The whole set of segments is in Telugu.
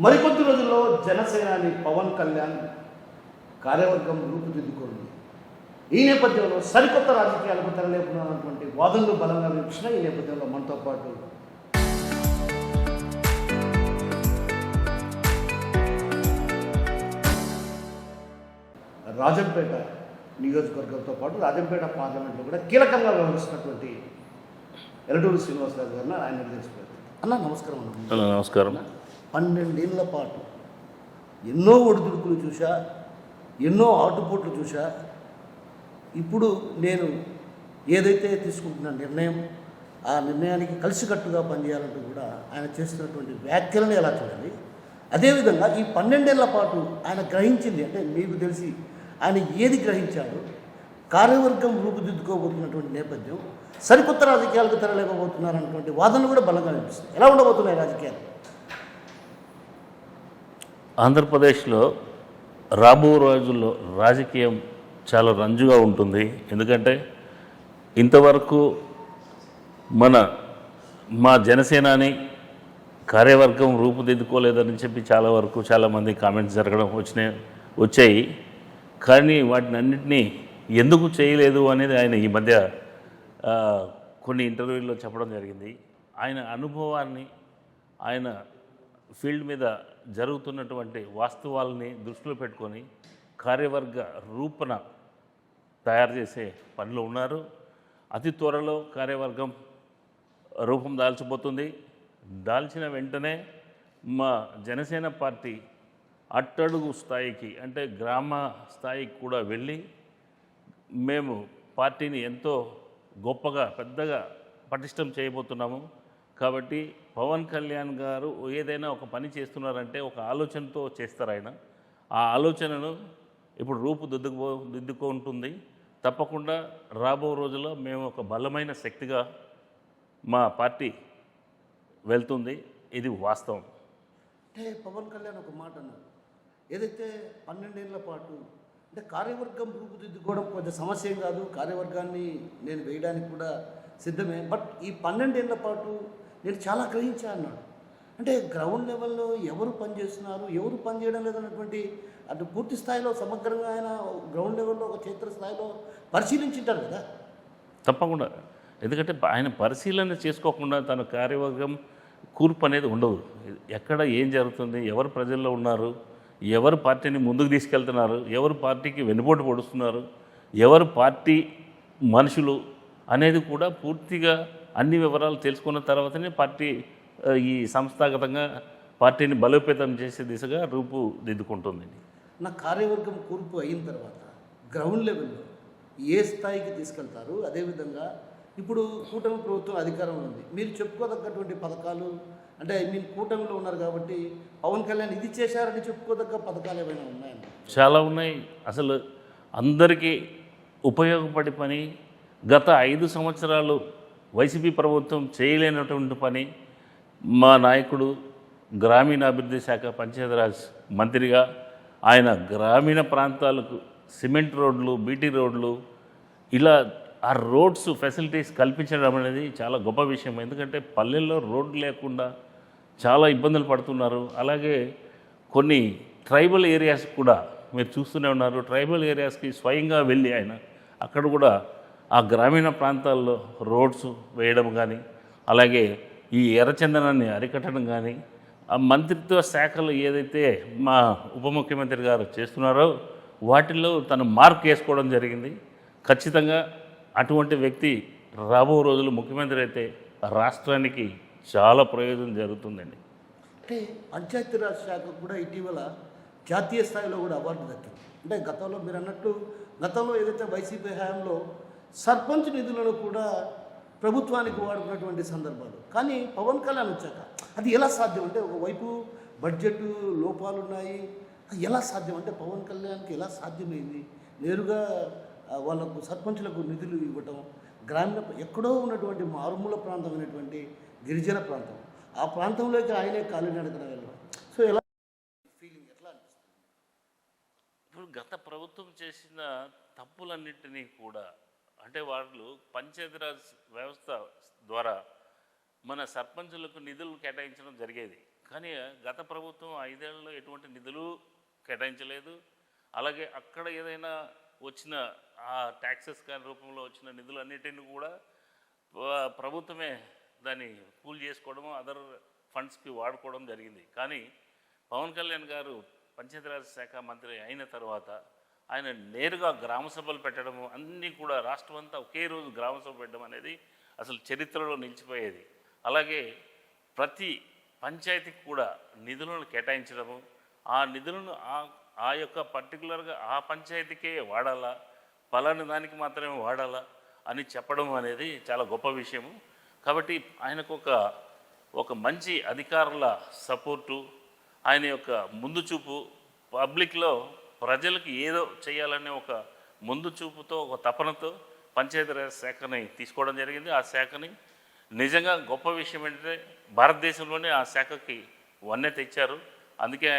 మరికొద్ది రోజుల్లో జనసేనాని పవన్ కళ్యాణ్ కార్యవర్గం రూపుదిద్దుకోండి. ఈ నేపథ్యంలో సరికొత్త రాజకీయాలకు తెరలేపుతున్నటువంటి వాదనలు బలంగా వినిపిస్తున్నాయి. ఈ నేపథ్యంలో మనతో పాటు రాజంపేట నియోజకవర్గంతో పాటు రాజంపేట పార్లమెంట్లో కూడా కీలకంగా వ్యవహరిస్తున్నటువంటి ఎలటూరు శ్రీనివాసరాజు గారిని ఆయన తెలిసిపోయారు. అన్న నమస్కారం. నమస్కారం. 12 ఏళ్ల పాటు ఎన్నో ఒడిదుడుకులు చూశా, ఎన్నో ఆటుపోట్లు చూశా. ఇప్పుడు నేను ఏదైతే తీసుకుంటున్న నిర్ణయం, ఆ నిర్ణయానికి కలిసికట్టుగా పనిచేయాలంటూ కూడా ఆయన చేస్తున్నటువంటి వ్యాఖ్యలను ఎలా చూడాలి? అదేవిధంగా ఈ 12 ఏళ్ల పాటు ఆయన గ్రహించింది అంటే మీకు తెలిసి ఆయన ఏది గ్రహించాడు? కార్యవర్గం రూపుదిద్దుకోబోతున్నటువంటి నేపథ్యం, సరికొత్త రాజకీయాలకు తెరలేకపోతున్నారన్నటువంటి వాదనలు కూడా బలంగా అనిపిస్తుంది. ఎలా ఉండబోతున్నాయి రాజకీయాలు? ఆంధ్రప్రదేశ్లో రాబో రోజుల్లో రాజకీయం చాలా రంజుగా ఉంటుంది. ఎందుకంటే ఇంతవరకు మా జనసేనాని కార్యవర్గం రూపుదిద్దుకోలేదని చెప్పి చాలామంది కామెంట్స్ జరగడం వచ్చాయి. కానీ వాటిని అన్నింటినీ ఎందుకు చేయలేదు అనేది ఆయన ఈ మధ్య కొన్ని ఇంటర్వ్యూల్లో చెప్పడం జరిగింది. ఆయన అనుభవాన్ని, ఆయన ఫీల్డ్ మీద జరుగుతున్నటువంటి వాస్తవాలని దృష్టిలో పెట్టుకొని కార్యవర్గ రూపణ తయారు చేసే పనిలో ఉన్నారు. అతి త్వరలో కార్యవర్గం రూపం దాల్చబోతుంది. దాల్చిన వెంటనే మా జనసేన పార్టీ అట్టడుగు స్థాయికి అంటే గ్రామ స్థాయికి కూడా వెళ్ళి మేము పార్టీని ఎంతో గొప్పగా పెద్దగా పటిష్టం చేయబోతున్నాము. కాబట్టి పవన్ కళ్యాణ్ గారు ఏదైనా ఒక పని చేస్తున్నారంటే ఒక ఆలోచనతో చేస్తారు. ఆయన ఆ ఆలోచనను ఇప్పుడు రూపుదిద్దుకుంటుంది. తప్పకుండా రాబో రోజుల్లో మేము ఒక బలమైన శక్తిగా మా పార్టీ వెళ్తుంది. ఇది వాస్తవం. అంటే పవన్ కళ్యాణ్ ఒక మాట అన్నారు, ఏదైతే 12 ఏళ్ల పాటు అంటే కార్యవర్గం రూపుదిద్దుకోవడం కొంచెం సమస్య ఏం కాదు, కార్యవర్గాన్ని నేను వేయడానికి కూడా సిద్ధమే, బట్ ఈ 12 ఏళ్ల పాటు నేను చాలా గ్రహించా అన్నాడు. అంటే గ్రౌండ్ లెవెల్లో ఎవరు పనిచేస్తున్నారు, ఎవరు పనిచేయడం లేదన్నటువంటి అటు పూర్తి స్థాయిలో సమగ్రంగా ఆయన గ్రౌండ్ లెవెల్లో ఒక క్షేత్ర స్థాయిలో పరిశీలించుంటారు కదా. తప్పకుండా. ఎందుకంటే ఆయన పరిశీలన చేసుకోకుండా తన కార్యవర్గం కూర్పు అనేది ఉండదు. ఎక్కడ ఏం జరుగుతుంది, ఎవరు ప్రజల్లో ఉన్నారు, ఎవరు పార్టీని ముందుకు తీసుకెళ్తున్నారు, ఎవరు పార్టీకి వెన్నుపోటు పొడుస్తున్నారు, ఎవరు పార్టీ మనుషులు అనేది కూడా పూర్తిగా అన్ని వివరాలు తెలుసుకున్న తర్వాతనే పార్టీ ఈ సంస్థాగతంగా పార్టీని బలోపేతం చేసే దిశగా రూపుదిద్దుకుంటుంది. నా కార్యవర్గం కూర్పు అయిన తర్వాత గ్రౌండ్ లెవెల్లో ఏ స్థాయికి తీసుకెళ్తారు? అదేవిధంగా ఇప్పుడు కూటమి ప్రభుత్వం అధికారంలో ఉంది, మీరు చెప్పుకోదగ్గటువంటి పథకాలు అంటే మీరు కూటమిలో ఉన్నారు కాబట్టి పవన్ కళ్యాణ్ ఇది చేశారని చెప్పుకోదగ్గ పథకాలు ఏమైనా ఉన్నాయండి? చాలా ఉన్నాయి. అసలు అందరికీ ఉపయోగపడే పని, గత 5 సంవత్సరాలు వైసీపీ ప్రభుత్వం చేయలేనటువంటి పని మా నాయకుడు గ్రామీణాభివృద్ధి శాఖ పంచాయతీరాజ్ మంత్రిగా ఆయన గ్రామీణ ప్రాంతాలకు సిమెంట్ రోడ్లు, బీటీ రోడ్లు, ఇలా ఆ రోడ్స్ ఫెసిలిటీస్ కల్పించడం అనేది చాలా గొప్ప విషయం. ఎందుకంటే పల్లెల్లో రోడ్లు లేకుండా చాలా ఇబ్బందులు పడుతున్నారు. అలాగే కొన్ని ట్రైబల్ ఏరియాస్ కూడా మీరు చూస్తూనే ఉన్నారు. ట్రైబల్ ఏరియాస్కి స్వయంగా వెళ్ళి ఆయన అక్కడ కూడా ఆ గ్రామీణ ప్రాంతాల్లో రోడ్స్ వేయడం కానీ, అలాగే ఈ ఎర్రచందనాన్ని అరికట్టడం కానీ, ఆ మంత్రిత్వ శాఖలు ఏదైతే మా ఉప ముఖ్యమంత్రి గారు చేస్తున్నారో వాటిల్లో తను మార్క్ వేసుకోవడం జరిగింది. ఖచ్చితంగా అటువంటి వ్యక్తి రాబో రోజులు ముఖ్యమంత్రి అయితే రాష్ట్రానికి చాలా ప్రయోజనం జరుగుతుందండి. అంటే పంచాయతీరాజ్ శాఖకు కూడా ఇటీవల జాతీయ స్థాయిలో కూడా అవార్డు దక్కింది. అంటే గతంలో మీరు అన్నట్టు గతంలో ఏదైతే వైసీపీ హయాంలో సర్పంచ్ నిధులను కూడా ప్రభుత్వానికి వాడుకున్నటువంటి సందర్భాలు, కానీ పవన్ కళ్యాణ్ వచ్చాక అది ఎలా సాధ్యం? అంటే ఒకవైపు బడ్జెట్ లోపాలు ఉన్నాయి, అది ఎలా సాధ్యం? అంటే పవన్ కళ్యాణ్కి ఎలా సాధ్యమైంది నేరుగా వాళ్ళకు సర్పంచులకు నిధులు ఇవ్వటం? గ్రామీణ ఎక్కడో ఉన్నటువంటి మారుమూల ప్రాంతమైనటువంటి గిరిజన ప్రాంతం, ఆ ప్రాంతంలోకి ఆయనే కాలినడకన వెళ్ళడం. సో ఎలా ఫీలింగ్ ఎట్లా అనిపిస్తుంది? ఇప్పుడు గత ప్రభుత్వం చేసిన తప్పులన్నింటినీ కూడా అంటే వాళ్ళు పంచాయతీరాజ్ వ్యవస్థ ద్వారా మన సర్పంచులకు నిధులు కేటాయించడం జరిగేది. కానీ గత ప్రభుత్వం 5 ఏళ్లలో ఎటువంటి నిధులు కేటాయించలేదు. అలాగే అక్కడ ఏదైనా వచ్చిన ఆ ట్యాక్సెస్ కానీ రూపంలో వచ్చిన నిధులన్నిటిని కూడా ప్రభుత్వమే దాన్ని పూల్ చేసుకోవడం, అదర్ ఫండ్స్కి వాడుకోవడం జరిగింది. కానీ పవన్ కళ్యాణ్ గారు పంచాయతీరాజ్ శాఖ మంత్రి అయిన తర్వాత ఆయన నేరుగా గ్రామ సభలు పెట్టడము, అన్నీ కూడా రాష్ట్రం అంతా ఒకే రోజు గ్రామ సభ పెట్టడం అనేది అసలు చరిత్రలో నిలిచిపోయేది. అలాగే ప్రతి పంచాయతీకి కూడా నిధులను కేటాయించడము, ఆ నిధులను ఆ యొక్క పర్టికులర్గా ఆ పంచాయతీకే వాడాలా, పలాని దానికి మాత్రమే వాడాలా అని చెప్పడం అనేది చాలా గొప్ప విషయము. కాబట్టి ఆయనకు ఒక మంచి అధికారుల సపోర్టు, ఆయన యొక్క ముందు చూపు, పబ్లిక్లో ప్రజలకు ఏదో చేయాలనే ఒక ముందు చూపుతో, ఒక తపనతో పంచాయతీరాజ్ శాఖని తీసుకోవడం జరిగింది. ఆ శాఖని నిజంగా గొప్ప విషయం ఏంటంటే భారతదేశంలోనే ఆ శాఖకి వన్నె తెచ్చారు. అందుకే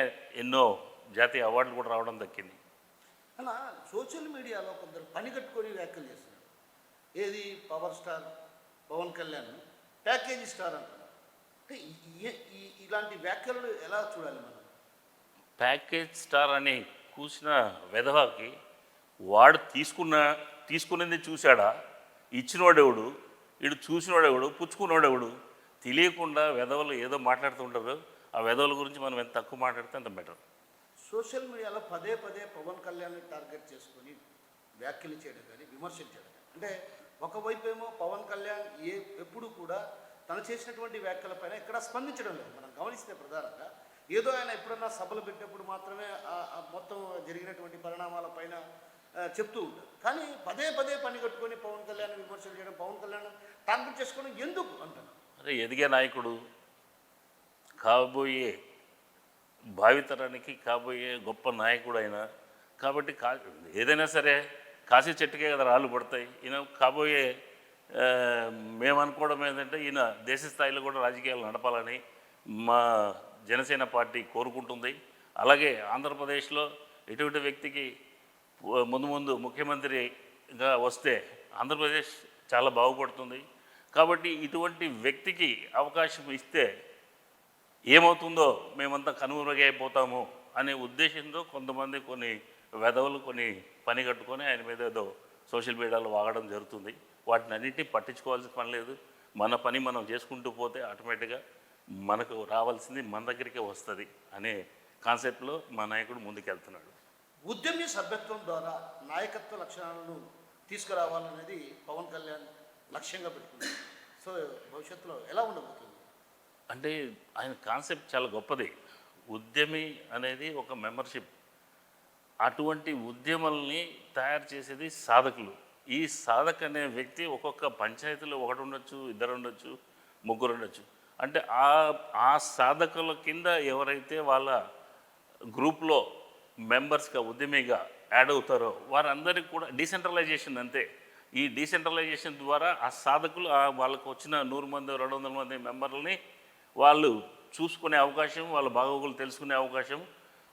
ఎన్నో జాతీయ అవార్డులు కూడా రావడం దక్కింది. అలా సోషల్ మీడియాలో కొందరు పని కట్టుకొని వ్యాఖ్యలు చేస్తున్నారు. ఏది power star Pawan Kalyan package star అంటున్నారు. అంటే ఇలాంటి వ్యాఖ్యలు ఎలా చూడాలి మనం? ప్యాకేజ్ స్టార్ అని కూసిన వెధవాకి వాడు తీసుకునేది చూశాడా, ఇచ్చినోడెవడు, వీడు చూసినోడెవడు, పుచ్చుకున్నోడెవడు తెలియకుండా వెధవలు ఏదో మాట్లాడుతుంటారు. ఆ వెధవల గురించి మనం ఎంత తక్కువ మాట్లాడితే అంత బెటర్. సోషల్ మీడియాలో పదే పదే పవన్ కళ్యాణ్ని టార్గెట్ చేసుకొని వ్యాఖ్యలు చేయడం కానీ విమర్శలు చేయడం కానీ, అంటే ఒకవైపు ఏమో పవన్ కళ్యాణ్ ఎప్పుడు కూడా తను చేసినటువంటి వ్యాఖ్యలపైన ఎక్కడ స్పందించడం లేదు. మనం గమనిస్తే ప్రధానంగా ఏదో ఆయన ఎప్పుడన్నా సభలు పెట్టినప్పుడు మాత్రమే మొత్తం జరిగినటువంటి పరిణామాలపైన చెప్తూ ఉంటారు. కానీ పదే పదే పని కట్టుకొని పవన్ కళ్యాణ్ విమర్శలు చేయడం, పవన్ కళ్యాణ్ టార్గెట్ చేసుకోవడం ఎందుకు అంటాను? అదే ఎదిగే నాయకుడు, కాబోయే భావితరానికి కాబోయే గొప్ప నాయకుడు అయినా కాబట్టి ఏదైనా సరే కాశీ చెట్టుకే కదా రాళ్ళు పడతాయి. ఈయన కాబోయే మేము అనుకోవడం ఏంటంటే ఈయన దేశ స్థాయిలో కూడా రాజకీయాలు నడపాలని మా జనసేన పార్టీ కోరుకుంటుంది. అలాగే ఆంధ్రప్రదేశ్లో ఎటువంటి వ్యక్తికి ముందు ముఖ్యమంత్రిగా వస్తే ఆంధ్రప్రదేశ్ చాలా బాగుపడుతుంది. కాబట్టి ఇటువంటి వ్యక్తికి అవకాశం ఇస్తే ఏమవుతుందో మేమంతా కనుమరుగైపోతాము అనే ఉద్దేశంతో కొంతమంది కొన్ని వెధవలు కొన్ని పని కట్టుకొని ఆయన మీద ఏదో సోషల్ మీడియాలో వాగడం జరుగుతుంది. వాటిని అన్నింటినీ పట్టించుకోవాల్సిన పని లేదు. మన పని మనం చేసుకుంటూ పోతే ఆటోమేటిక్గా మనకు రావాల్సింది మన దగ్గరికే వస్తుంది అనే కాన్సెప్ట్లో మా నాయకుడు ముందుకెళ్తున్నాడు. ఉద్యమీ సభ్యత్వం ద్వారా నాయకత్వ లక్షణాలను తీసుకురావాలనేది పవన్ కళ్యాణ్ లక్ష్యంగా పెట్టుకుంది. సో భవిష్యత్తులో ఎలా ఉండబోతుంది? అంటే ఆయన కాన్సెప్ట్ చాలా గొప్పది. ఉద్యమి అనేది ఒక మెంబర్షిప్. అటువంటి ఉద్యమాల్ని తయారు చేసేది సాధకులు. ఈ సాధక్ అనే వ్యక్తి ఒక్కొక్క పంచాయతీలో ఒకటి ఉండొచ్చు, ఇద్దరు ఉండొచ్చు, ముగ్గురు ఉండొచ్చు. అంటే ఆ సాధకుల కింద ఎవరైతే వాళ్ళ గ్రూప్లో మెంబర్స్గా ఉద్యమిగా యాడ్ అవుతారో వారందరికీ కూడా డీసెంట్రలైజేషన్ అంతే. ఈ డీసెంట్రలైజేషన్ ద్వారా ఆ సాధకులు వాళ్ళకు వచ్చిన 100 మంది 200 మంది మెంబర్లని వాళ్ళు చూసుకునే అవకాశం, వాళ్ళ బాగోగులు తెలుసుకునే అవకాశం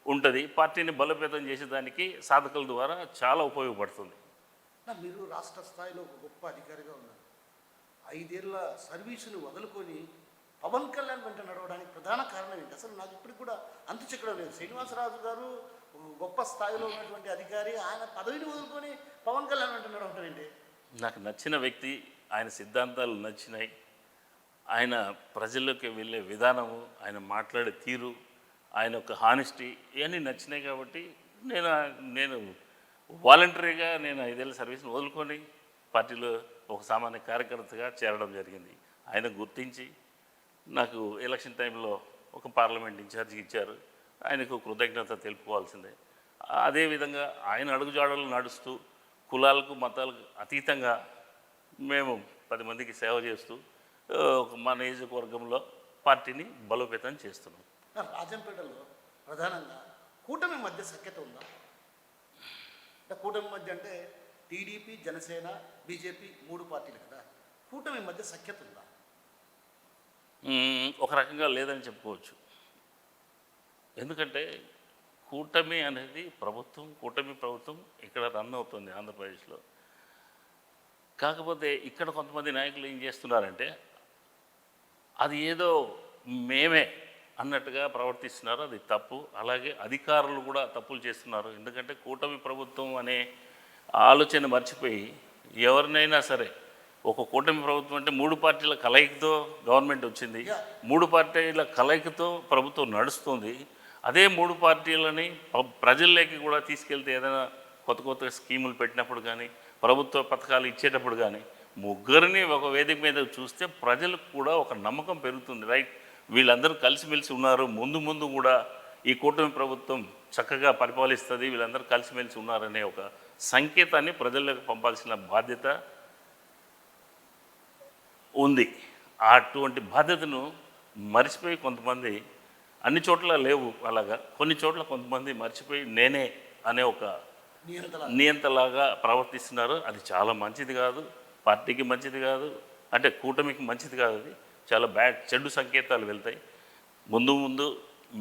ఉంటుంది. పార్టీని బలోపేతం చేసేదానికి సాధకుల ద్వారా చాలా ఉపయోగపడుతుంది. మీరు రాష్ట్ర స్థాయిలో ఒక గొప్ప అధికారిగా ఉన్నారు. 5 ఏళ్ల సర్వీసును వదులుకొని పవన్ కళ్యాణ్ వెంట నడవడానికి ప్రధాన కారణం ఏంటి? అసలు నాకు ఇప్పటికి కూడా అంతు చిక్కడం లేదు. శ్రీనివాసరాజు గారు గొప్ప స్థాయిలో ఉన్నటువంటి అధికారి, ఆయన పదవిని వదులుకొని పవన్ కళ్యాణ్ వెంట నడవటం ఏంటి? నాకు నచ్చిన వ్యక్తి, ఆయన సిద్ధాంతాలు నచ్చినాయి, ఆయన ప్రజల్లోకి వెళ్ళే విధానము, ఆయన మాట్లాడే తీరు, ఆయన యొక్క హానెస్టీ ఇవన్నీ నచ్చినాయి. కాబట్టి నేను వాలంటరీగా నేను 5 ఏళ్ళ సర్వీస్ని వదులుకొని పార్టీలో ఒక సామాన్య కార్యకర్తగా చేరడం జరిగింది. ఆయన గుర్తించి నాకు ఎలక్షన్ టైంలో ఒక పార్లమెంట్ ఇన్ఛార్జి ఇచ్చారు. ఆయనకు కృతజ్ఞత తెలుపుకోవాల్సిందే. అదేవిధంగా ఆయన అడుగుజాడలు నడుస్తూ కులాలకు మతాలకు అతీతంగా మేము 10 మందికి సేవ చేస్తూ మా నియోజకవర్గంలో పార్టీని బలోపేతం చేస్తున్నాం. రాజంపేటలో ప్రధానంగా కూటమి మధ్య సఖ్యత ఉందా? అంటే కూటమి మధ్య అంటే టీడీపీ, జనసేన, బీజేపీ 3 పార్టీలు కదా. కూటమి మధ్య సఖ్యత ఉందా? ఒక రకంగా లేదని చెప్పుకోవచ్చు. ఎందుకంటే కూటమి అనేది కూటమి ప్రభుత్వం ఇక్కడ రన్ అవుతుంది ఆంధ్రప్రదేశ్లో. కాకపోతే ఇక్కడ కొంతమంది నాయకులు ఏం చేస్తున్నారంటే అది ఏదో మేమే అన్నట్టుగా ప్రవర్తిస్తున్నారు. అది తప్పు. అలాగే అధికారులు కూడా తప్పులు చేస్తున్నారు. ఎందుకంటే కూటమి ప్రభుత్వం అనే ఆలోచన మర్చిపోయి ఎవరినైనా సరే ఒక కూటమి ప్రభుత్వం అంటే 3 పార్టీల కలయికతో గవర్నమెంట్ వచ్చింది. 3 పార్టీల కలయికతో ప్రభుత్వం నడుస్తుంది. అదే 3 పార్టీలని ప్రజల్లోకి కూడా తీసుకెళ్తే ఏదైనా కొత్త కొత్త స్కీములు పెట్టినప్పుడు కానీ ప్రభుత్వ పథకాలు ఇచ్చేటప్పుడు కానీ ముగ్గురిని ఒక వేదిక మీద చూస్తే ప్రజలకు కూడా ఒక నమ్మకం పెరుగుతుంది. రైట్, వీళ్ళందరూ కలిసిమెలిసి ఉన్నారు, ముందు ముందు కూడా ఈ కూటమి ప్రభుత్వం చక్కగా పరిపాలిస్తుంది, వీళ్ళందరూ కలిసిమెలిసి ఉన్నారనే ఒక సంకేతాన్ని ప్రజలకు పంపాల్సిన బాధ్యత ఉంది. అటువంటి బాధ్యతను మర్చిపోయి కొంతమంది, అన్ని చోట్ల లేవు అలాగా, కొన్ని చోట్ల కొంతమంది మర్చిపోయి నేనే అనే ఒక నియంతలాగా ప్రవర్తిస్తున్నారు. అది చాలా మంచిది కాదు, పార్టీకి మంచిది కాదు, అంటే కూటమికి మంచిది కాదు. అది చాలా చెడు సంకేతాలు వెళ్తాయి. ముందు ముందు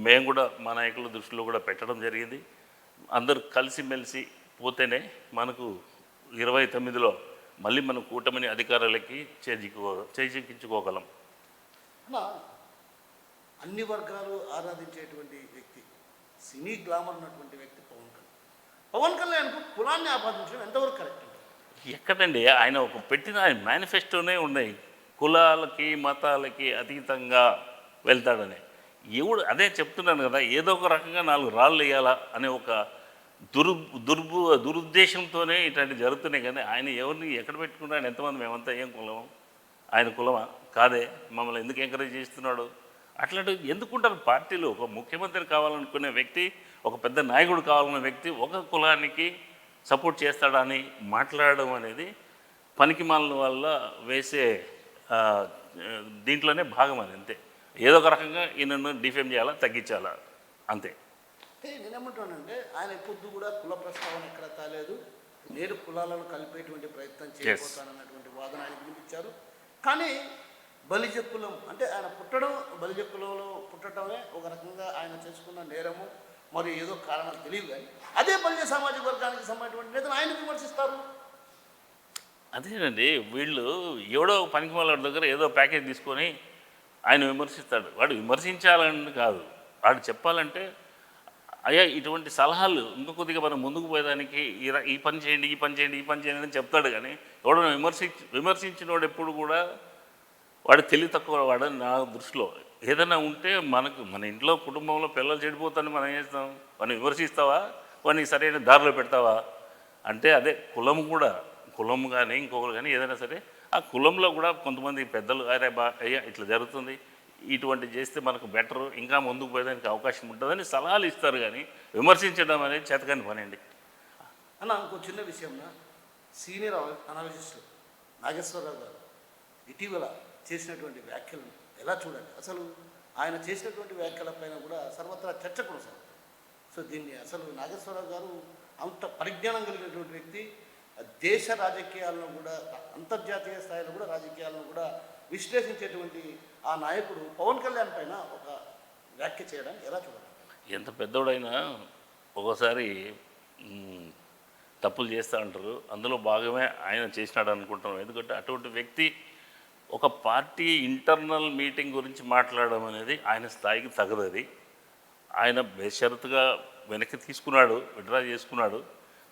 మేము కూడా మా నాయకుల దృష్టిలో కూడా పెట్టడం జరిగింది. అందరూ కలిసిమెలిసి పోతేనే మనకు 29లో మళ్ళీ మనం కూటమిని అధికారాలకి చేజిక్కించుకోగలం. అన్ని వర్గాలు ఆరాధించేటువంటి వ్యక్తి, సినీ గ్లామర్ ఉన్నటువంటి వ్యక్తి పవన్ కళ్యాణ్కు కులాన్ని ఆపాదించడం ఎంతవరకు కరెక్ట్? ఎక్కడండి, ఆయన ఒక పెట్టిన ఆయన మేనిఫెస్టోనే ఉన్నాయి, కులాలకి మతాలకి అతీతంగా వెళ్తాడని. అదే చెప్తున్నాను కదా, ఏదో ఒక రకంగా 4 రాళ్ళు వేయాలా అనే ఒక దురుద్దేశంతోనే ఇట్లాంటి జరుగుతున్నాయి. కానీ ఆయన ఎవరిని ఎక్కడ పెట్టుకుంటాడు? ఎంతమంది, మేమంతా ఏం కులం? ఆయన కులమా? కాదే. మమ్మల్ని ఎందుకు ఎంకరేజ్ చేస్తున్నాడు? అట్లాంటి ఎందుకుంటారు పార్టీలు? ఒక ముఖ్యమంత్రి కావాలనుకునే వ్యక్తి, ఒక పెద్ద నాయకుడు కావాలన్న వ్యక్తి ఒక కులానికి సపోర్ట్ చేస్తాడని మాట్లాడడం అనేది పనికిమాలిన వల్ల వేసే దీంట్లోనే భాగం. అది అంతే. ఏదో ఒక రకంగా ఈయనను డిఫేమ్ చేయాలా, తగ్గించాలా, అంతే. నేనేమంటానంటే ఆయన పొద్దు కూడా కుల ప్రస్తావన ఎక్కడ తాలేదు, నేను కులాలను కలిపేటువంటి ప్రయత్నం చేయబోతానన్నటువంటి వాదన ఆయన వినిపించారు. కానీ బలిజ కులం అంటే ఆయన పుట్టడం, బలిజ కులంలో పుట్టడమే ఒక రకంగా ఆయన చేసుకున్న నేరము, మరి ఏదో కారణాలు తెలియదు. కానీ అదే బలిజ సామాజిక వర్గానికి సంబంధించినటువంటి నేతలు ఆయన విమర్శిస్తారు. అదేనండి, వీళ్ళు ఎవడో పనికి వాళ్ళ దగ్గర ఏదో ప్యాకేజ్ తీసుకొని ఆయన విమర్శిస్తాడు. వాడు విమర్శించాలని కాదు, వాడు చెప్పాలంటే అయ్యా ఇటువంటి సలహాలు ఇంకా కొద్దిగా మనం ముందుకు పోయేదానికి ఈ పని చేయండి, ఈ పని చేయండి, ఈ పని చేయండి అని చెప్తాడు. కానీ ఎవడో విమర్శించినోడు ఎప్పుడు కూడా వాడు తెలివి తక్కువ వాడని నా దృష్టిలో. ఏదైనా ఉంటే మన ఇంట్లో కుటుంబంలో పిల్లలు చెడిపోతాను మనం ఏం చేస్తాం? వాడిని విమర్శిస్తావా, వాడిని సరైన దారిలో పెడతావా? అంటే అదే కులం కూడా, కులం కానీ ఇంకొకరు కానీ ఏదైనా సరే ఆ కులంలో కూడా కొంతమంది పెద్దలు అయ్యా ఇట్లా జరుగుతుంది, ఇటువంటి చేస్తే మనకు బెటర్, ఇంకా ముందుకు పోయేదానికి అవకాశం ఉంటుందని సలహాలు ఇస్తారు. కానీ విమర్శించడం అనేది చేతకాని పని అండి. అన్న ఇంకో చిన్న విషయం, సీనియర్ అనాలిసిస్ట్ నాగేశ్వరరావు గారు ఇటీవల చేసినటువంటి వ్యాఖ్యలను ఎలా చూడాలి? అసలు ఆయన చేసినటువంటి వ్యాఖ్యలపైన కూడా సర్వత్రా చర్చ కొనసాగుతుంది. సో దీన్ని అసలు నాగేశ్వరరావు గారు అంత పరిజ్ఞానం కలిగినటువంటి వ్యక్తి, దేశ రాజకీయాలను కూడా అంతర్జాతీయ స్థాయిలో కూడా రాజకీయాలను కూడా విశ్లేషించేటువంటి ఆ నాయకుడు పవన్ కళ్యాణ్ పైన ఒక వ్యాఖ్య చేయడానికి ఎలా చూడాలి? ఎంత పెద్దోడైనా ఒకసారి తప్పులు చేస్తూ ఉంటారు, అందులో భాగమే ఆయన చేసినాడు అనుకుంటున్నాం. ఎందుకంటే అటువంటి వ్యక్తి ఒక పార్టీ ఇంటర్నల్ మీటింగ్ గురించి మాట్లాడడం అనేది ఆయన స్థాయికి తగదు. అది ఆయన బేషరతుగా వెనక్కి తీసుకున్నాడు, విడ్రా చేసుకున్నాడు,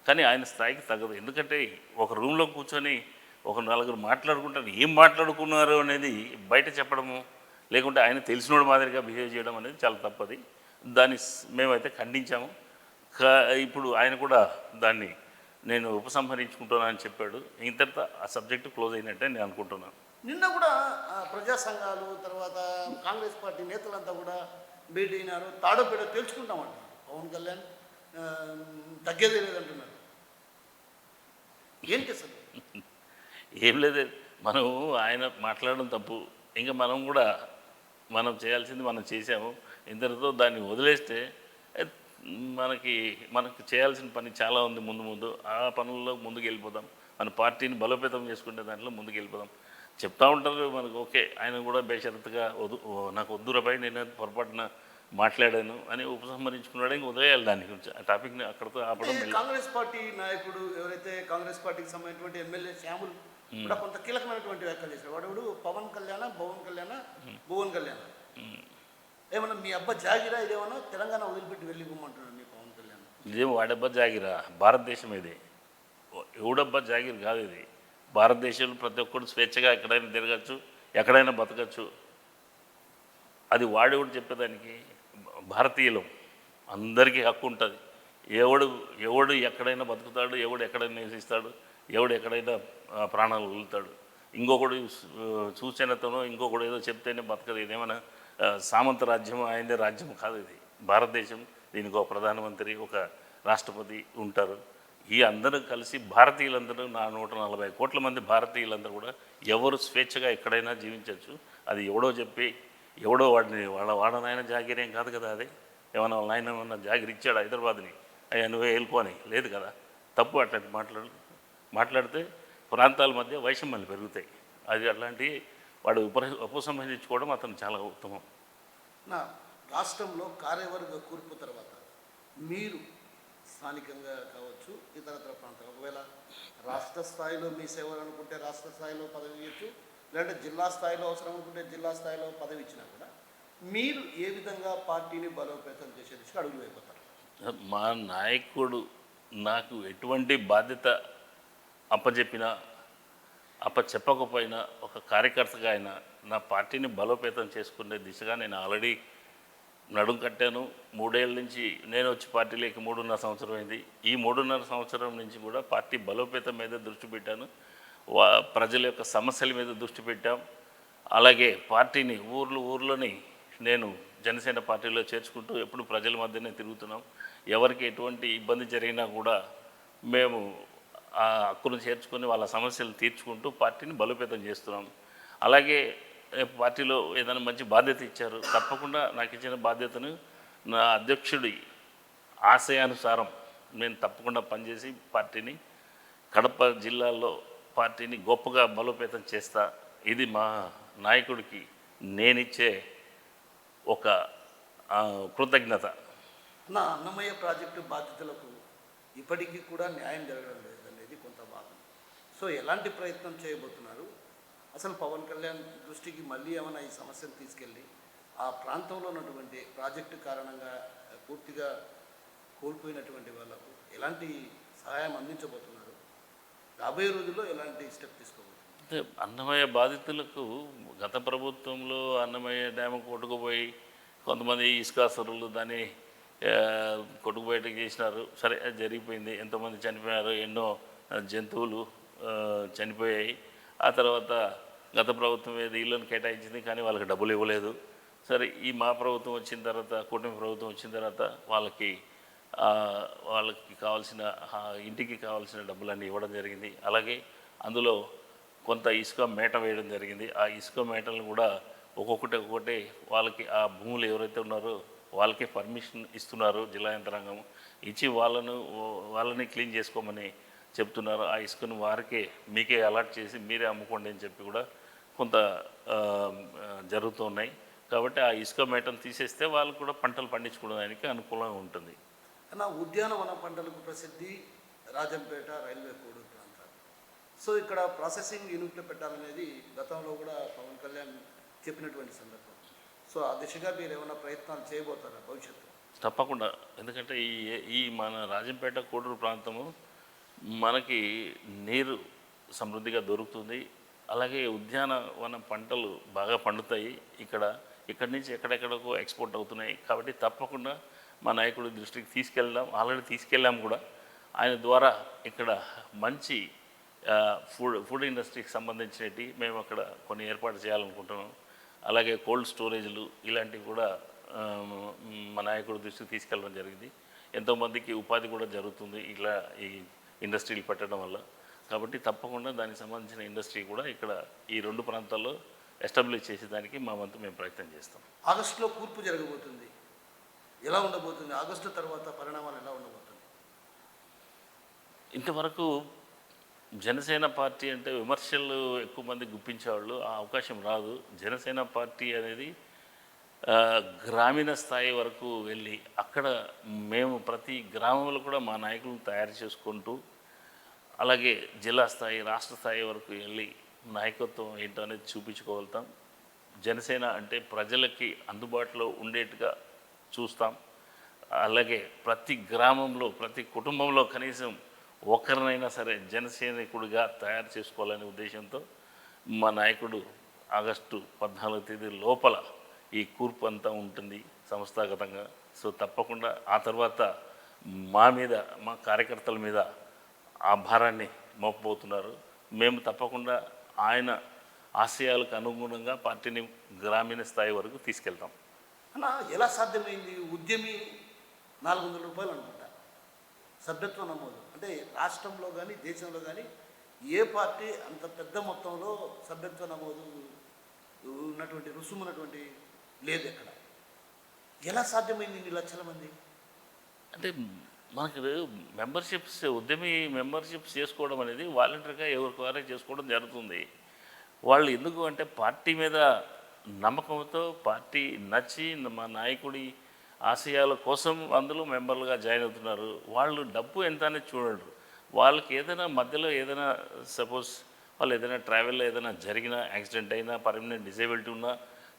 కానీ ఆయన స్థాయికి తగదు. ఎందుకంటే ఒక రూమ్లో కూర్చొని ఒక 4 మాట్లాడుకుంటారు, ఏం మాట్లాడుకున్నారు అనేది బయట చెప్పడము, లేకుంటే ఆయన తెలిసినోడు మాదిరిగా బిహేవ్ చేయడం అనేది చాలా తప్పది. దాన్ని మేమైతే ఖండించాము. ఇప్పుడు ఆయన కూడా దాన్ని నేను ఉపసంహరించుకుంటున్నానని చెప్పాడు. ఇంతటితో ఆ సబ్జెక్టు క్లోజ్ అయినట్టే నేను అనుకుంటున్నాను. నిన్న కూడా ప్రజా సంఘాలు తర్వాత కాంగ్రెస్ పార్టీ నేతలంతా కూడా భేటీ అయినారు, తాడోపేడో తేల్చుకుంటామంట. పవన్ కళ్యాణ్ తగ్గేదే లేదంటున్నారు. ఏంటి అసలు? ఏం లేదు, మనం ఆయన మాట్లాడడం తప్పు, ఇంకా మనం కూడా మనం చేయాల్సింది మనం చేసాము. ఇంతటితో దాన్ని వదిలేస్తే మనకి చేయాల్సిన పని చాలా ఉంది. ముందు ఆ పనుల్లో ముందుకు వెళ్ళిపోదాం, మన పార్టీని బలోపేతం చేసుకునే దాంట్లో ముందుకు వెళ్ళిపోదాం. చెప్తా ఉంటారు మనకు, ఓకే ఆయన కూడా బేషరతుగా నాకు వద్దురపై నేను పొరపాటున మాట్లాడాను అని ఉపసంహరించుకున్నాడు. ఇంక వదిలేయాలి దాని గురించి, ఆ టాపిక్ని అక్కడితో ఆపడం. కాంగ్రెస్ పార్టీ నాయకుడు ఎవరైతే కాంగ్రెస్ పార్టీకి సంబంధించినటువంటి ఎమ్మెల్యే శ్యాములు కూడా కొంత కీలకమైనటువంటి వ్యాఖ్యలు చేశారు. వాడు పవన్ కళ్యాణ్, భువన్ కళ్యాణ్ ఏమన్నా మీ అబ్బా జాగిరా ఇదేమన్నా తెలంగాణ వదిలిపెట్టి వెళ్ళిపోమంటున్నాడు మీ పవన్ కళ్యాణ్. ఇదేం వాడబ్బా జాగిరా, భారతదేశం ఇది, ఎవడబ్బా జాగిర్ కాదు ఇది. భారతదేశంలో ప్రతి ఒక్కరు స్వేచ్ఛగా ఎక్కడైనా తిరగచ్చు, ఎక్కడైనా బతకచ్చు. అది వాడేవాడు చెప్పేదానికి. భారతీయులు అందరికీ హక్కు ఉంటుంది. ఎవడు ఎవడు ఎక్కడైనా బతుకుతాడు, ఎవడు ఎక్కడైనా నివసిస్తాడు, ఎవడు ఎక్కడైనా ప్రాణాలు వదులుతాడు. ఇంకొకడు సూచనతోనో ఇంకొకడు ఏదో చెప్తేనే బతకదు. ఇదేమైనా సామంత రాజ్యం, ఆయనే రాజ్యం కాదు ఇది. భారతదేశం, దీనికి ఒక ప్రధానమంత్రి, ఒక రాష్ట్రపతి ఉంటారు. ఈ అందరూ కలిసి భారతీయులందరూ, నా 140 కోట్ల మంది భారతీయులందరూ కూడా ఎవరు స్వేచ్ఛగా ఎక్కడైనా జీవించవచ్చు. అది ఎవడో చెప్పి ఎవడో వాడనాయన జాగిరేం కాదు కదా. అది ఏమన్నా వాళ్ళ ఆయన ఏమన్నా జాగిరి ఇచ్చాడు హైదరాబాద్ని, అయ్యా నువ్వే వెళ్ళుకోని లేదు కదా. తప్పు అట్లాంటి మాట్లాడితే ప్రాంతాల మధ్య వైషమ్యాలు పెరుగుతాయి. అది అట్లాంటివి వాడు ఉపసంహరించుకోవడం అతను చాలా ఉత్తమం. నా రాష్ట్రంలో కార్యవర్గ కూర్పు తర్వాత మీరు స్థానికంగా కావచ్చు, ఇతరత్ర ప్రాంతాలు, ఒకవేళ రాష్ట్ర స్థాయిలో మీ సేవలు అనుకుంటే రాష్ట్ర స్థాయిలో పదవి ఇవ్వచ్చు, లేదంటే జిల్లా స్థాయిలో అవసరం అనుకుంటే జిల్లా స్థాయిలో పదవి ఇచ్చినా కూడా మీరు ఏ విధంగా పార్టీని బలోపేతం చేసే దిశగా అడుగులు అయిపోతారు? మా నాయకుడు నాకు ఎటువంటి బాధ్యత చెప్పకపోయినా ఒక కార్యకర్తగా అయినా నా పార్టీని బలోపేతం చేసుకునే దిశగా నేను ఆల్రెడీ నడుం కట్టాను. 3 ఏళ్ళ నుంచి నేను వచ్చి పార్టీలోకి 3.5 సంవత్సరం అయింది. ఈ 3.5 సంవత్సరం నుంచి కూడా పార్టీ బలోపేతం మీద దృష్టి పెట్టాను. ప్రజల యొక్క సమస్యల మీద దృష్టి పెట్టాం. అలాగే పార్టీని ఊర్లోని నేను జనసేన పార్టీలో చేర్చుకుంటూ ఎప్పుడు ప్రజల మధ్యనే తిరుగుతున్నాం. ఎవరికి ఎటువంటి ఇబ్బంది జరిగినా కూడా మేము ఆ హక్కును చేర్చుకొని వాళ్ళ సమస్యలు తీర్చుకుంటూ పార్టీని బలోపేతం చేస్తున్నాం. అలాగే పార్టీలో ఏదైనా మంచి బాధ్యత ఇచ్చారు, తప్పకుండా నాకు ఇచ్చిన బాధ్యతను నా అధ్యక్షుడి ఆశయానుసారం నేను తప్పకుండా పనిచేసి పార్టీని కడప జిల్లాలో పార్టీని గొప్పగా బలోపేతం చేస్తా. ఇది మా నాయకుడికి నేనిచ్చే ఒక కృతజ్ఞత. నా అన్నమయ్య ప్రాజెక్టు బాధ్యతలకు ఇప్పటికీ కూడా న్యాయం జరగడం లేదనేది కొంత భాగం. సో ఎలాంటి ప్రయత్నం చేయబోతున్నారు? అసలు పవన్ కళ్యాణ్ దృష్టికి మళ్ళీ ఏమైనా ఈ సమస్యను తీసుకెళ్ళి ఆ ప్రాంతంలో ఉన్నటువంటి ప్రాజెక్టు కారణంగా పూర్తిగా కోల్పోయినటువంటి వాళ్ళకు ఎలాంటి సహాయం అందించబోతున్నారు? రాబోయే రోజుల్లో ఎలాంటి స్టెప్ తీసుకోబోతున్నారు? అన్నమయ్య బాధితులకు గత ప్రభుత్వంలో అన్నమయ్య డ్యామ్ కొట్టుకుపోయి కొంతమంది ఇసుకాసురులు దాన్ని కొట్టుకుపోయేటకు చేసినారు. సరే, జరిగిపోయింది. ఎంతోమంది చనిపోయారు, ఎన్నో జంతువులు చనిపోయాయి. ఆ తర్వాత గత ప్రభుత్వం ఏది ఇళ్ళను కేటాయించింది, కానీ వాళ్ళకి డబ్బులు ఇవ్వలేదు. సరే, ఈ మా ప్రభుత్వం వచ్చిన తర్వాత, కూటమి ప్రభుత్వం వచ్చిన తర్వాత వాళ్ళకి కావాల్సిన ఇంటికి కావాల్సిన డబ్బులన్నీ ఇవ్వడం జరిగింది. అలాగే అందులో కొంత ఇసుక మేట వేయడం జరిగింది. ఆ ఇసుక మేటలను కూడా ఒక్కొక్కటి వాళ్ళకి ఆ భూములు ఎవరైతే ఉన్నారో వాళ్ళకే పర్మిషన్ ఇస్తున్నారు. జిల్లా యంత్రాంగం ఇచ్చి వాళ్ళని క్లీన్ చేసుకోమని చెప్తున్నారు. ఆ ఇసుకను వారికే మీకే అలాట్ చేసి మీరే అమ్ముకోండి అని చెప్పి కూడా కొంత జరుగుతున్నాయి. కాబట్టి ఆ ఇసుక మేటను తీసేస్తే వాళ్ళు కూడా పంటలు పండించుకోవడానికి అనుకూలంగా ఉంటుంది. నా ఉద్యానవన పంటలకు ప్రసిద్ధి రాజంపేట రైల్వే కోడూరు ప్రాంతాలు. సో ఇక్కడ ప్రాసెసింగ్ యూనిట్లు పెట్టాలనేది గతంలో కూడా పవన్ కళ్యాణ్ చెప్పినటువంటి సందర్భం. సో ఆ దిశగా మీరు ఏమైనా ప్రయత్నాలు చేయబోతారా భవిష్యత్తు? తప్పకుండా. ఎందుకంటే ఈ మన రాజంపేట కోడూరు ప్రాంతము మనకి నీరు సమృద్ధిగా దొరుకుతుంది. అలాగే ఉద్యానవన పంటలు బాగా పండుతాయి. ఇక్కడి నుంచి ఎక్కడెక్కడికో ఎక్స్పోర్ట్ అవుతున్నాయి. కాబట్టి తప్పకుండా మా నాయకుడి దృష్టికి తీసుకెళ్దాం. ఆల్రెడీ తీసుకెళ్ళాం కూడా. ఆయన ద్వారా ఇక్కడ మంచి ఫుడ్ ఇండస్ట్రీకి సంబంధించినవి మేము అక్కడ కొన్ని ఏర్పాటు చేయాలనుకుంటున్నాం. అలాగే కోల్డ్ స్టోరేజ్లు ఇలాంటివి కూడా మా నాయకుడి దృష్టికి తీసుకెళ్ళడం జరిగింది. ఎంతోమందికి ఉపాధి కూడా జరుగుతుంది ఇలా ఈ ఇండస్ట్రీలు పెట్టడం వల్ల. కాబట్టి తప్పకుండా దానికి సంబంధించిన ఇండస్ట్రీ కూడా ఇక్కడ ఈ 2 ప్రాంతాల్లో ఎస్టాబ్లిష్ చేసేదానికి మా వంతు మేము ప్రయత్నం చేస్తాం. ఆగస్టులో కూర్పు జరగబోతుంది. ఎలా ఉండబోతుంది? ఆగస్టు తర్వాత పరిణామాలు ఎలా ఉండబోతుంది? ఇంతవరకు జనసేన పార్టీ అంటే విమర్శలు ఎక్కువ మంది గుప్పించేవాళ్ళు. ఆ అవకాశం రాదు. జనసేన పార్టీ అనేది గ్రామీణ స్థాయి వరకు వెళ్ళి అక్కడ మేము ప్రతి గ్రామంలో కూడా మా నాయకులను తయారు చేసుకుంటూ, అలాగే జిల్లా స్థాయి రాష్ట్ర స్థాయి వరకు వెళ్ళి నాయకత్వం ఏంటో అనేది చూపించుకోగలుగుతాం. జనసేన అంటే ప్రజలకి అందుబాటులో ఉండేట్టుగా చూస్తాం. అలాగే ప్రతి గ్రామంలో ప్రతి కుటుంబంలో కనీసం ఒకరినైనా సరే జనసైనికుడిగా తయారు చేసుకోవాలనే ఉద్దేశంతో మా నాయకుడు ఆగస్టు 14వ తేదీ లోపల ఈ కూర్పు అంతా ఉంటుంది సంస్థాగతంగా. సో తప్పకుండా ఆ తర్వాత మా మీద మా కార్యకర్తల మీద ఆ భారాన్ని మోపబోతున్నారు. మేము తప్పకుండా ఆయన ఆశయాలకు అనుగుణంగా పార్టీని గ్రామీణ స్థాయి వరకు తీసుకెళ్తాం. అన్న ఎలా సాధ్యమైంది? ఉద్యమి 400 రూపాయలు అనుకుంటా సభ్యత్వ నమోదు. అంటే రాష్ట్రంలో కానీ దేశంలో కానీ ఏ పార్టీ అంత పెద్ద మొత్తంలో సభ్యత్వ నమోదు ఉన్నటువంటి రుసుము ఉన్నటువంటి లేదు ఎక్కడ. ఎలా సాధ్యమైంది ఇన్ని లక్షల మంది? అంటే మనకు మెంబర్షిప్స్ ఉద్యమి మెంబర్షిప్స్ చేసుకోవడం అనేది వాలంటరీగా ఎవరికి వారే చేసుకోవడం జరుగుతుంది. వాళ్ళు ఎందుకు అంటే పార్టీ మీద నమ్మకంతో పార్టీ నచ్చి మా నాయకుడి ఆశయాల కోసం అందులో మెంబర్లుగా జాయిన్ అవుతున్నారు. వాళ్ళు డబ్బు ఎంత అనేది చూడరు. వాళ్ళకి ఏదైనా మధ్యలో ఏదైనా సపోజ్ వాళ్ళు ఏదైనా ట్రావెల్లో ఏదైనా జరిగినా యాక్సిడెంట్ అయినా పర్మనెంట్ డిజేబిలిటీ ఉన్నా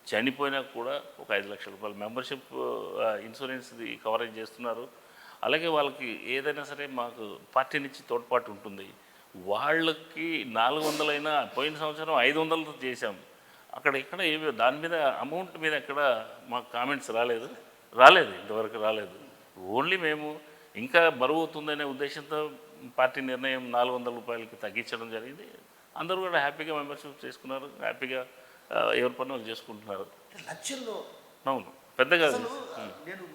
చనిపోయినా కూడా ఒక 5 లక్షల రూపాయలు మెంబర్షిప్ ఇన్సూరెన్స్ది కవరేజ్ చేస్తున్నారు. అలాగే వాళ్ళకి ఏదైనా సరే మాకు పార్టీ నుంచి తోడ్పాటు ఉంటుంది. వాళ్ళకి 400 అయినా పోయిన సంవత్సరం 500 చేశాం. అక్కడ ఇక్కడ ఏమి దాని మీద అమౌంట్ మీద ఎక్కడ మాకు కామెంట్స్ రాలేదు ఇంతవరకు రాలేదు. ఓన్లీ మేము ఇంకా బరువు అవుతుందనే ఉద్దేశంతో పార్టీ నిర్ణయం 400 రూపాయలకి తగ్గించడం జరిగింది. అందరూ కూడా హ్యాపీగా మెంబర్షిప్ చేసుకున్నారు. హ్యాపీగా ఎవరి పని వాళ్ళు చేసుకుంటున్నారు. లక్షల్లో అవును, పెద్దగా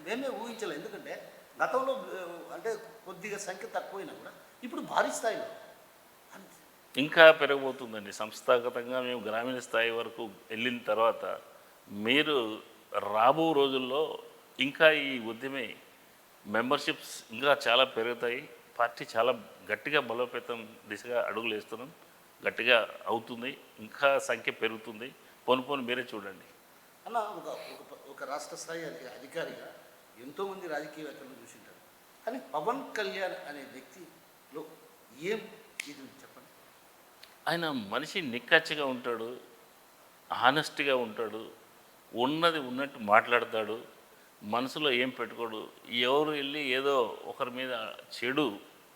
మేమే ఊహించలేదు. ఎందుకంటే గతంలో అంటే కొద్దిగా సంఖ్య తక్కువైనా కూడా ఇప్పుడు భారీ స్థాయిలో ఇంకా పెరగబోతుందండి. సంస్థాగతంగా మేము గ్రామీణ స్థాయి వరకు వెళ్ళిన తర్వాత మీరు రాబో రోజుల్లో ఇంకా ఈ ఉద్యమే మెంబర్షిప్స్ ఇంకా చాలా పెరుగుతాయి. పార్టీ చాలా గట్టిగా బలోపేతం దిశగా అడుగులు వేస్తున్నాం. గట్టిగా అవుతుంది, ఇంకా సంఖ్య పెరుగుతుంది. పోను మీరే చూడండి. అన్న ఒక రాష్ట్ర స్థాయి అధికారిగా ఎంతోమంది రాజకీయవేత్తలను చూసింటారు. కానీ పవన్ కళ్యాణ్ అనే వ్యక్తిలో ఏం ఇది చెప్పండి. ఆయన మనిషి నిక్కచ్చిగా ఉంటాడు, హానెస్ట్గా ఉంటాడు, ఉన్నది ఉన్నట్టు మాట్లాడతాడు, మనసులో ఏం పెట్టుకోడు, ఎవరు వెళ్ళి ఏదో ఒకరి మీద చెడు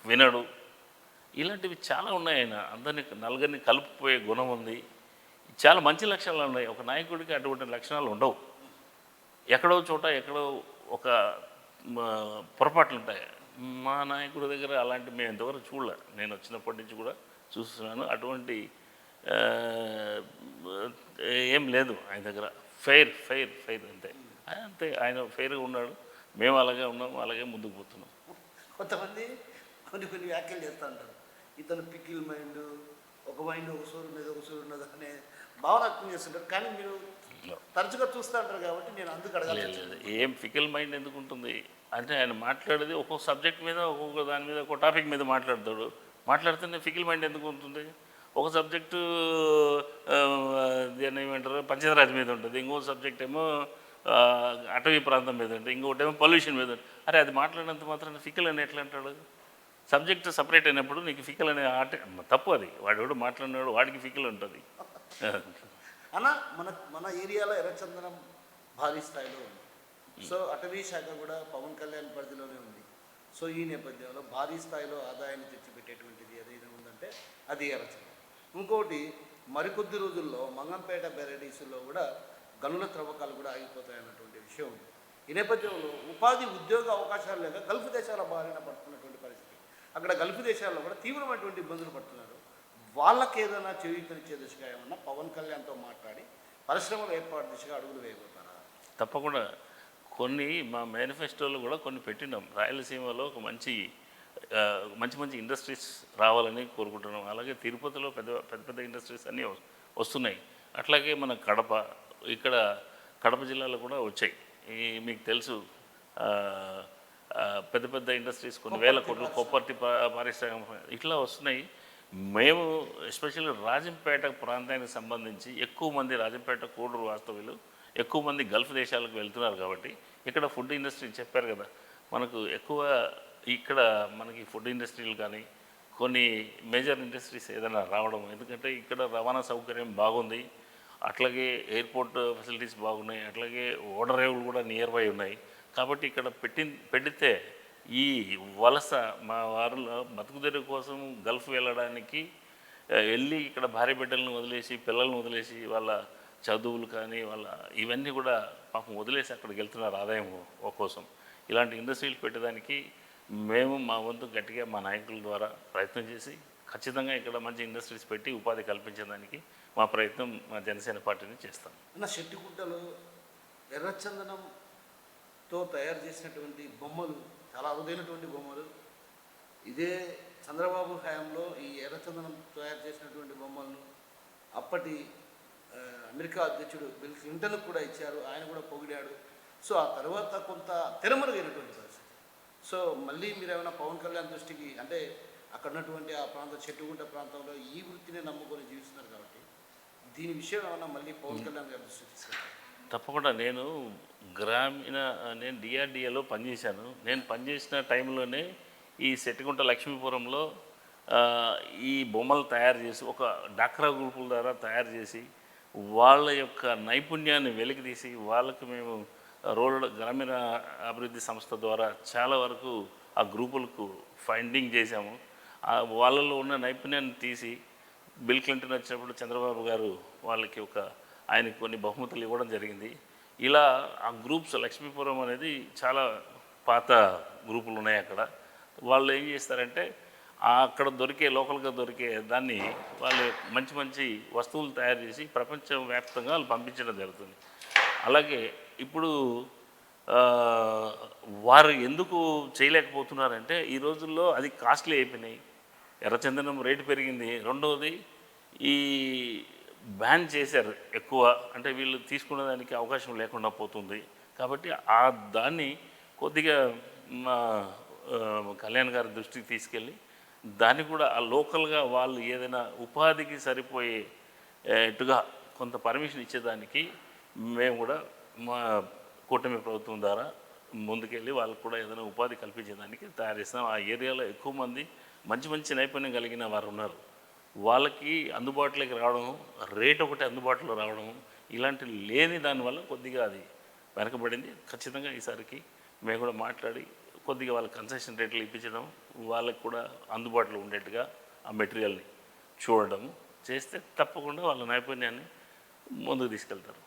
వినడు. ఇలాంటివి చాలా ఉన్నాయి. ఆయన అందరినీ నలుగురిని కలుపుపోయే గుణం ఉంది. చాలా మంచి లక్షణాలు ఉన్నాయి. ఒక నాయకుడికి అటువంటి లక్షణాలు ఉండవు. ఎక్కడో చోట ఎక్కడో ఒక పొరపాట్లు ఉంటాయి. మా నాయకుడి దగ్గర అలాంటి మేము ఎంతవరకు చూడలే. నేను వచ్చినప్పటి నుంచి కూడా చూస్తున్నాను. అటువంటి ఏం లేదు ఆయన దగ్గర. ఫెయిర్ అంతే. ఆయన ఫెయిర్గా ఉన్నాడు. మేము అలాగే ఉన్నాము, అలాగే ముందుకు పోతున్నాం. కొంతమంది కొన్ని వ్యాఖ్యలు చేస్తూ ఉంటారు. ఇతను పికిల్ మైండ్, ఒక మైండ్ ఒక సూరు మీద ఒక సూరు ఉన్నది అనే భావన అర్థం చేస్తుంటారు. కానీ మీరు తరచుగా చూస్తూ ఉంటారు కాబట్టి నేను అందుకు అడగలేదు. ఏం పికిల్ మైండ్ ఎందుకు ఉంటుంది అంటే ఆయన మాట్లాడేది ఒక్కొక్క సబ్జెక్ట్ మీద ఒక్కొక్క దాని మీద ఒక టాపిక్ మీద మాట్లాడతాడు. మాట్లాడుతూనే పికిల్ మైండ్ ఎందుకు ఉంటుంది? ఒక సబ్జెక్టు దాన్ని ఏమంటారు పంచాయతీరాజ్ మీద ఉంటుంది, ఇంకో సబ్జెక్ట్ ఏమో అటవీ ప్రాంతం మీద ఉంటుంది, ఇంకోటి ఏమో పొల్యూషన్ మీద ఉంటుంది. అరే అది మాట్లాడినంత మాత్రం ఫికల్ అని ఎట్లా అంటాడు? సబ్జెక్ట్ సపరేట్ అయినప్పుడు నీకు ఫికల్ అనే ఆట తప్పు. అది వాడు మాట్లాడినాడు వాడికి ఫికల్ ఉంటుంది. అన్న మన ఏరియాలో ఎర్రచందనం భారీ స్థాయిలో ఉంది. సో అటవీ శాఖ కూడా పవన్ కళ్యాణ్ పరిధిలోనే ఉంది. సో ఈ నేపథ్యంలో భారీ స్థాయిలో ఆదాయాన్ని తెచ్చిపెట్టేటువంటిది ఏదైనా ఉందంటే అది ఎర్రచందనం. ఇంకోటి మరికొద్ది రోజుల్లో మంగంపేట బెరడీసులో కూడా గనుల త్రవ్వకాలు కూడా ఆగిపోతాయన్నటువంటి విషయం ఉంది. ఈ నేపథ్యంలో ఉపాధి ఉద్యోగ అవకాశాలు లేక గల్ఫ్ దేశాల బారిన పడుతున్నటువంటి పరిస్థితి. అక్కడ గల్ఫ్ దేశాల్లో కూడా తీవ్రమైనటువంటి ఇబ్బందులు పడుతున్నారు. వాళ్ళకి ఏదైనా చేయూతనిచ్చే దిశగా ఏమన్నా పవన్ కళ్యాణ్తో మాట్లాడి పరిశ్రమల ఏర్పాటు దిశగా అడుగులు వేయబోతారా? తప్పకుండా. కొన్ని మా మేనిఫెస్టోలో కూడా కొన్ని పెట్టినాం. రాయలసీమలో ఒక మంచి ఇండస్ట్రీస్ రావాలని కోరుకుంటున్నాం. అలాగే తిరుపతిలో పెద్ద ఇండస్ట్రీస్ అన్నీ వస్తున్నాయి. అట్లాగే మన ఇక్కడ కడప జిల్లాలో కూడా వచ్చాయి. మీకు తెలుసు పెద్ద ఇండస్ట్రీస్ కొన్ని వేల కోట్లు కొప్పర్తి పారిశ్రామిక ఇట్లా వస్తున్నాయి. మేము ఎస్పెషల్లీ రాజంపేట ప్రాంతానికి సంబంధించి ఎక్కువ మంది రాజంపేట కోడూరు వాస్తవ్యులు ఎక్కువ మంది గల్ఫ్ దేశాలకు వెళ్తున్నారు. కాబట్టి ఇక్కడ ఫుడ్ ఇండస్ట్రీ చెప్పారు కదా, మనకు ఎక్కువ ఇక్కడ మనకి ఫుడ్ ఇండస్ట్రీలు కానీ కొన్ని మేజర్ ఇండస్ట్రీస్ ఏదైనా రావడం, ఎందుకంటే ఇక్కడ రవాణా సౌకర్యం బాగుంది. అట్లాగే ఎయిర్పోర్ట్ ఫెసిలిటీస్ బాగున్నాయి, అట్లాగే ఓడరేవులు కూడా నియర్ బై ఉన్నాయి. కాబట్టి ఇక్కడ పెడితే ఈ వలస మా వారిలో బతుకుదెరువు కోసం గల్ఫ్ వెళ్ళడానికి వెళ్ళి ఇక్కడ భార్య బిడ్డలను వదిలేసి పిల్లలను వదిలేసి వాళ్ళ చదువులు కానీ వాళ్ళ ఇవన్నీ కూడా పాపం వదిలేసి అక్కడికి వెళ్తున్నారు ఆదాయం కోసం. ఇలాంటి ఇండస్ట్రీలు పెట్టడానికి మేము మా వంతు గట్టిగా మా నాయకుల ద్వారా ప్రయత్నం చేసి ఖచ్చితంగా ఇక్కడ మంచి ఇండస్ట్రీస్ పెట్టి ఉపాధి కల్పించడానికి మా ప్రయత్నం మా జనసేన పార్టీని చేస్తాం. అన్న శెట్టిగుట్టలో ఎర్రచందనంతో తయారు చేసినటువంటి బొమ్మలు చాలా అరుదైనటువంటి బొమ్మలు. ఇదే చంద్రబాబు హయాంలో ఈ ఎర్రచందనం తయారు చేసినటువంటి బొమ్మలను అప్పటి అమెరికా అధ్యక్షుడు బిల్ క్లింటన్కు కూడా ఇచ్చారు, ఆయన కూడా పొగిడాడు. సో ఆ తర్వాత కొంత తెరమరుగైనటువంటి పరిస్థితి. సో మళ్ళీ మీరు ఏమైనా పవన్ కళ్యాణ్ దృష్టికి, అంటే అక్కడ ఉన్నటువంటి ఆ ప్రాంతం చెట్టుగుంట ప్రాంతంలో ఈ వృత్తిని నమ్ముకొని జీవిస్తున్నారు కాబట్టి దీని విషయం ఏమైనా మళ్ళీ పవన్ కళ్యాణ్ గారి దృష్టికి తీసుకెళ్తారు? తప్పకుండా. నేను డిఆర్డిఏలో పనిచేశాను. నేను పనిచేసిన టైంలోనే ఈ సెట్టిగుంట లక్ష్మీపురంలో ఈ బొమ్మలు తయారు చేసి ఒక డాక్రా గ్రూపుల ద్వారా తయారు చేసి వాళ్ళ యొక్క నైపుణ్యాన్ని వెలికితీసి వాళ్ళకి మేము గ్రామీణ అభివృద్ధి సంస్థ ద్వారా చాలా వరకు ఆ గ్రూపులకు ఫండింగ్ చేశాము. వాళ్ళలో ఉన్న నైపుణ్యాన్ని తీసి బిల్ క్లింటన్ వచ్చినప్పుడు చంద్రబాబు గారు వాళ్ళకి ఆయనకి కొన్ని బహుమతులు ఇవ్వడం జరిగింది. ఇలా ఆ గ్రూప్స్ లక్ష్మీపురం అనేది చాలా పాత గ్రూపులు ఉన్నాయి అక్కడ. వాళ్ళు ఏం చేస్తారంటే అక్కడ లోకల్గా దొరికే దాన్ని వాళ్ళు మంచి మంచి వస్తువులు తయారు చేసి ప్రపంచవ్యాప్తంగా వాళ్ళు పంపించడం జరుగుతుంది. అలాగే ఇప్పుడు వారు ఎందుకు చేయలేకపోతున్నారంటే ఈ రోజుల్లో అది కాస్ట్లీ అయిపోయినాయి, ఎర్రచందనం రేటు పెరిగింది. రెండవది ఈ బ్యాన్ చేశారు ఎక్కువ, అంటే వీళ్ళు తీసుకునే దానికి అవకాశం లేకుండా పోతుంది. కాబట్టి దాన్ని కొద్దిగా మా కళ్యాణ్ గారి దృష్టికి తీసుకెళ్ళి దాన్ని కూడా ఆ లోకల్గా వాళ్ళు ఏదైనా ఉపాధికి సరిపోయేట్టుగా కొంత పర్మిషన్ ఇచ్చేదానికి మేము కూడా మా కూటమి ప్రభుత్వం ద్వారా ముందుకెళ్ళి వాళ్ళకు కూడా ఏదైనా ఉపాధి కల్పించేదానికి తయారు చేస్తాం. ఆ ఏరియాలో ఎక్కువ మంది మంచి మంచి నైపుణ్యం కలిగిన వారు ఉన్నారు. వాళ్ళకి అందుబాటులోకి రావడం, రేట్ ఒకటి అందుబాటులో రావడం, ఇలాంటి లేని దానివల్ల కొద్దిగా అది వెనకబడింది. ఖచ్చితంగా ఈసారికి మేము కూడా మాట్లాడి కొద్దిగా వాళ్ళకి కన్సెషన్ రేట్లు ఇప్పించడం, వాళ్ళకి కూడా అందుబాటులో ఉండేట్టుగా ఆ మెటీరియల్ని చూడడం చేస్తే తప్పకుండా వాళ్ళ నైపుణ్యాన్ని ముందుకు తీసుకెళ్తారు.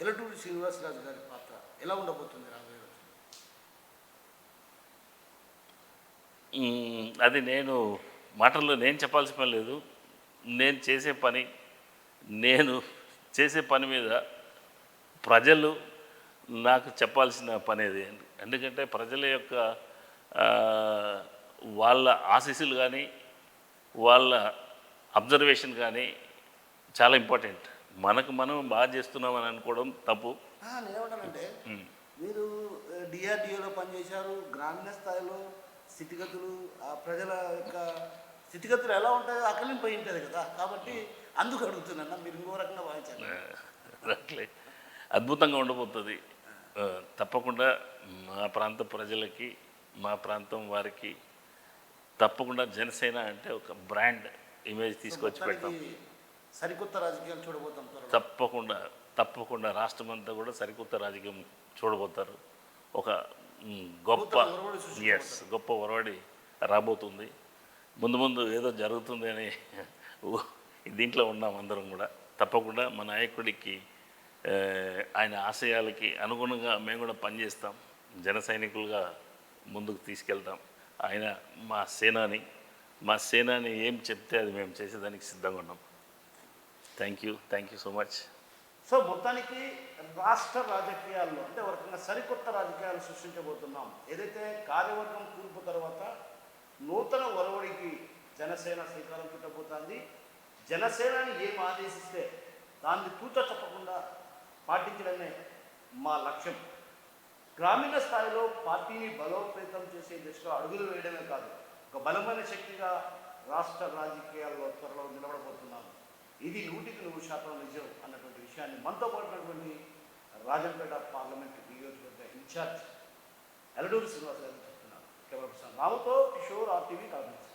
ఎలటూరి శ్రీనివాసరాజు గారి పాత్ర ఎలా ఉండబోతుంది రాబోయే రోజు? అది నేను మాటల్లో నేను చెప్పాల్సిన పని లేదు. నేను చేసే పని మీద ప్రజలు నాకు చెప్పాల్సిన పని అది. ఎందుకంటే ప్రజల యొక్క వాళ్ళ ఆశీస్సులు కానీ వాళ్ళ అబ్జర్వేషన్ కానీ చాలా ఇంపార్టెంట్. మనం బాగా చేస్తున్నామని అనుకోవడం తప్పు. నేనేమంటానంటే మీరు డిఆర్డిఓలో పనిచేశారు, గ్రామీణ స్థాయిలో స్థితిగతులు ఆ ప్రజల యొక్క స్థితిగతులు ఎలా ఉంటాయో అక్కడి పోయి ఉంటుంది కదా, కాబట్టి అందుకు అడుగుతున్నా, మీరు ఇంకో రకంగా భావించాలి. అట్లే అద్భుతంగా ఉండబోతుంది. తప్పకుండా మా ప్రాంత ప్రజలకి, మా ప్రాంతం వారికి తప్పకుండా జనసేన అంటే ఒక బ్రాండ్ ఇమేజ్ తీసుకొచ్చి పెడతాం. సరికొత్త రాజకీయాలు చూడబోతాం. తప్పకుండా రాష్ట్రం అంతా కూడా సరికొత్త రాజకీయం చూడబోతారు. ఒక గొప్ప ఒరవడి రాబోతుంది. ముందు ఏదో జరుగుతుంది అని దీంట్లో ఉన్నాం అందరం కూడా. తప్పకుండా మా నాయకుడికి ఆయన ఆశయాలకి అనుగుణంగా మేము కూడా పనిచేస్తాం. జన సైనికులుగా ముందుకు తీసుకెళ్తాం. ఆయన మా సేనాని ఏం చెప్తే అది మేము చేసేదానికి సిద్ధంగా ఉన్నాం. Thank you so much. So మొత్తానికి రాష్ట్ర రాజకీయాల్లో అంటే ఒక రకంగా సరికొత్త రాజకీయాలు సృష్టించబోతున్నాం. ఏదైతే కార్యవర్గం కూర్పు తర్వాత నూతన ఒరవడికి జనసేన శ్రీకారం చుట్టబోతోంది. జనసేనని ఏం ఆదేశిస్తే దాన్ని తూచ తప్పకుండా పాటించడమే మా లక్ష్యం. గ్రామీణ స్థాయిలో పార్టీని బలోపేతం చేసే దిశగా అడుగులు వేయడమే కాదు, ఒక బలమైన శక్తిగా రాష్ట్ర రాజకీయాల్లో త్వరలో నిలబడబోతున్నాము. ఇది 100% నిజం అన్నటువంటి విషయాన్ని మనతో పాటున్నటువంటి రాజంపేట పార్లమెంట్ నియోజకవర్గ ఇన్ఛార్జ్ ఎలటూరి శ్రీనివాసరావు చెప్తున్నారు. కెమెరా పర్సన్ రావుతో కిషోర్, RTV కామెంట్స్.